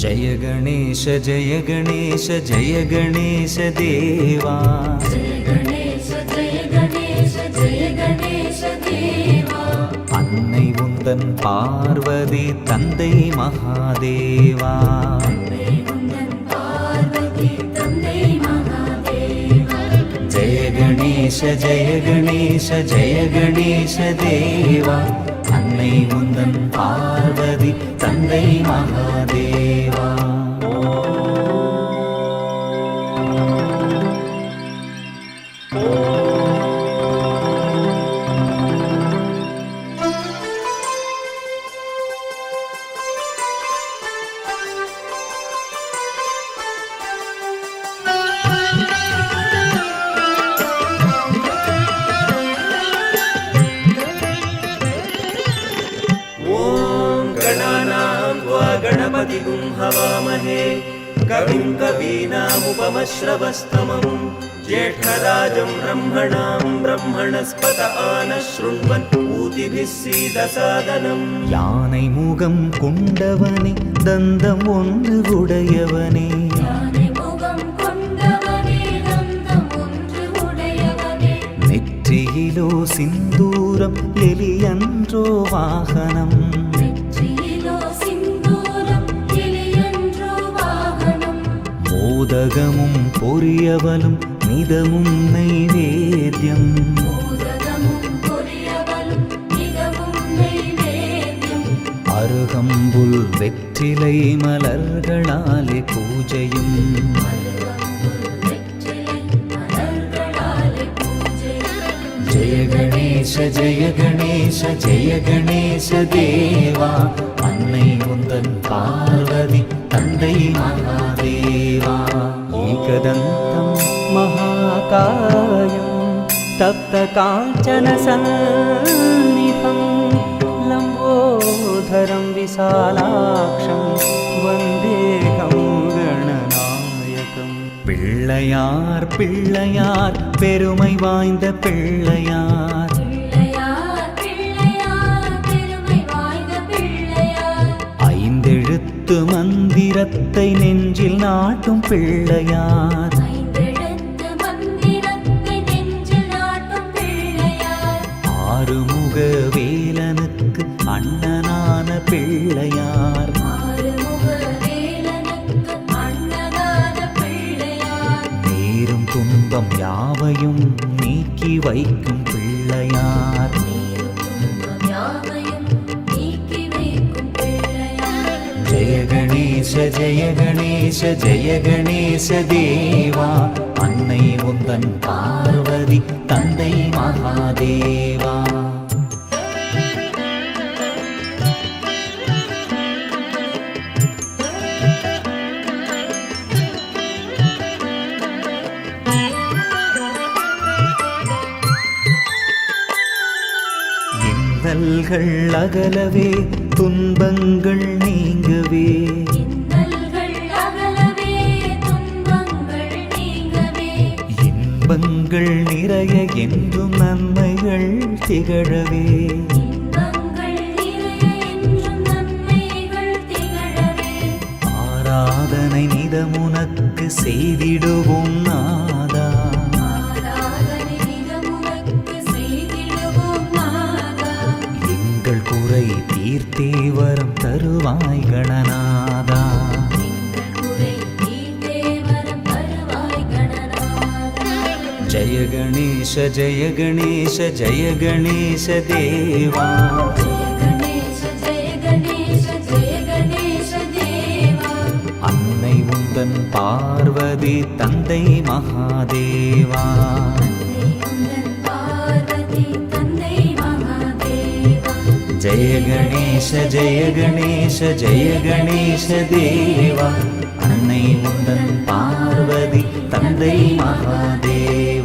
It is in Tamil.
जय गणेश जय गणेश जय गणेश देवा जय गणेश जय गणेश जय गणेश देवा अन्नै उन्दन पार्वती तन्दै महादेवा अन्नै उन्दन पार्वती तन्दै महादेवा जय गणेश जय गणेश जय गणेश देवा अन्नै उन्दन पार्वती तन्दै महादेवा गणपतिगुं हवामहे कविं कवीनामुपमश्रवस्तमं ज्येष्ठराजं ब्रह्मणां ब्रह्मणस्पत आनशृण्वन् ऊतिभिः सीदसादनम् யானை முகம் கொண்டவனே தந்தம் ஒன்று உடையவனே யானை முகம் கொண்டவனே தந்தம் ஒன்று உடையவனே நெற்றியிலோ சிந்தூரம் எலியன்றோ வாகனம் நெற்றியிலோ சிந்தூரம் எலியன்றோ வாகனம் மோதகமும் பொரியவலும் நிதமும் நைவேத்யம் மோதகமும் பொரியவலும் மிகவும் நைவேத்யம் அருகம்புல் வெற்றிலை மலர்களாலே பூஜையும் அருகம்புல் வெற்றிலை மலர்களாலே பூஜை ஜெய கணேச ஜெய கணேச ஜெய கணேச தேவா அன்னை உந்தன் பார்வதி தந்தை மகாதேவா ஏகதந்தம் மகாகாயம் தப்த காஞ்சன சந்நிதம் லம்போதரம் விசாலாட்சம் வந்தேகம் கணநாயகம் பிள்ளையார் பிள்ளையார் பெருமை வாய்ந்த பிள்ளையார் பிள்ளையார் பிள்ளையார் பெருமை வாய்ந்த பிள்ளையார் ஐந்தெழுத்து மந்திரத்தை நெஞ்சில் நாட்டும் பிள்ளையார் ஐந்தெழுத்து மந்திரத்தை நெஞ்சில் நாட்டும் பிள்ளையார் ஆறுமுக வேலனுக்கு அண்ணனான பிள்ளையார் ஆறுமுக வேலனுக்கு அன்னதான பிள்ளையார் நேரும் துன்பம் யாவையும் நீக்கி வைக்கும் பிள்ளையார் நீரும் துன்பம் யாவையும் நீக்கி வைக்கும் பிள்ளையார் ஜெய கணேச ஜெய கணேச ஜெய கணேச தேவா அன்னை உந்தன் பார்வதி தந்தை மகாதேவா இன்னல்கள் அகலவே துன்பங்கள் நீங்கவே இன்னல்கள் அகலவே துன்பங்கள் நீங்கவே இன்பங்கள் நிறைய என்றும் நன்மைகள் திகழவே இன்பங்கள் நிறைய என்றும் நன்மைகள் திகழவே ஆராதனை நிதமுனக்கு செய்திடுவோம் நாதா ஆராதனை நிதமுனக்கு செய்திடுவோம் நாதா எங்கள் குறை தீர்த்தே வரம் தருவாய் கணநாதா எங்கள் குறை தீர்த்தே வரம் தருவாய் கணநாதா ஜெய கணேச ஜெய கணேச ஜெய கணேச தேவா ஜெய கணேச ஜெய கணேச ஜெய கணேச தேவா அன்னை உந்தன் பார்வதி தந்தை மகாதேவா அன்னை உந்தன் பார்வதி தந்தை மகாதேவா ஜெய கணேச ஜெய கணேச ஜெய கணேச தேவா அன்னை உந்தன் பார்வதி தந்தை மகாதேவா